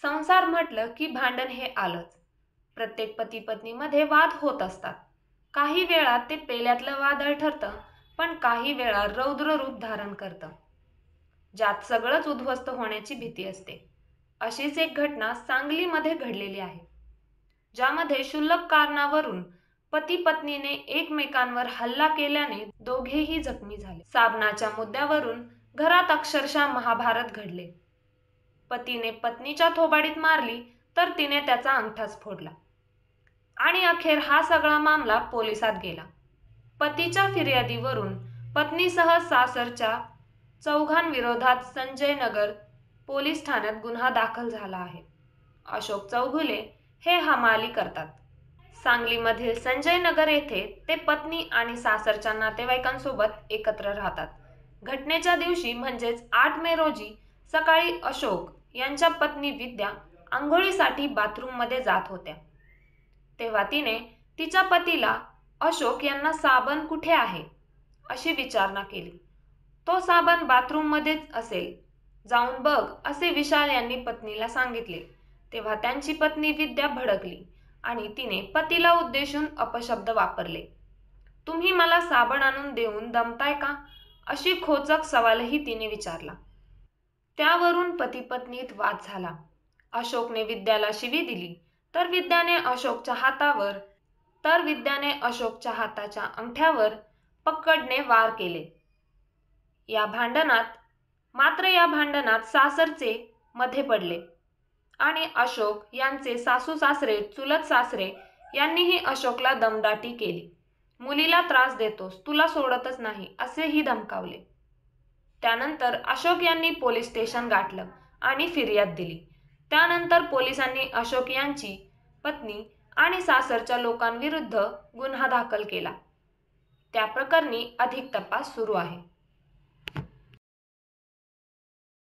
संसार म्हटलं की भांडण हे आलंच. प्रत्येक पती पत्नीमध्ये वाद होत असतात. काही वेळा ते पेल्यातलं वादळ ठरतं, पण काही वेळा रौद्र रूप धारण करतं, ज्यात सगळंच उद्ध्वस्त होण्याची भीती असते. अशीच एक घटना सांगलीमध्ये घडलेली आहे, ज्यामध्ये क्षुल्लक कारणावरून पती पत्नीने एकमेकांवर हल्ला केल्याने दोघेही जखमी झाले. साबणाच्या मुद्द्यावरून घरात अक्षरशः महाभारत घडले. पतीने पत्नीच्या थोबाडीत मारली तर तिने त्याचा अंगठाच फोडला आणि अखेर हा सगळा मामला पोलिसात गेला. पतीच्या फिर्यादीवरून पत्नीसह सासरच्या चौघांविरोधात संजय नगर पोलीस ठाण्यात गुन्हा दाखल झाला आहे. अशोक चौगुले हे हमाली करतात. सांगलीमधील संजय नगर येथे ते पत्नी आणि सासरच्या नातेवाईकांसोबत एकत्र राहतात. घटनेच्या दिवशी म्हणजेच 8 मे रोजी सकाळी अशोक यांच्या पत्नी विद्या आंघोळीसाठी बाथरूममध्ये जात होत्या. तेव्हा तिने तिच्या पतीला अशोक यांना साबण कुठे आहे अशी विचारणा केली. तो साबण बाथरूममध्येच असेल, जाऊन बघ असे विशाल यांनी पत्नीला सांगितले. तेव्हा त्यांची पत्नी विद्या भडकली आणि तिने पतीला उद्देशून अपशब्द वापरले. तुम्ही मला साबण आणून देऊन दमताय का अशी खोचक सवालही तिने विचारला. त्यावरून पती पत्नीत वाद झाला. अशोकने विद्याला शिवी दिली तर विद्याने अशोकच्या हाताच्या अंगठ्यावर पकडने वार केले. या भांडणात सासरचे मध्ये पडले आणि अशोक यांचे सासू सासरे चुलत सासरे यांनीही अशोकला दमदाटी केली. मुलीला त्रास देतोस, तुला सोडतच नाही असेही धमकावले. त्यानंतर अशोक यांनी पोलीस स्टेशन गाठलं आणि फिर्याद दिली. त्यानंतर पोलिसांनी अशोक यांची पत्नी आणि सासरच्या लोकांविरुद्ध गुन्हा दाखल केला. त्या प्रकरणी अधिक तपास सुरू आहे.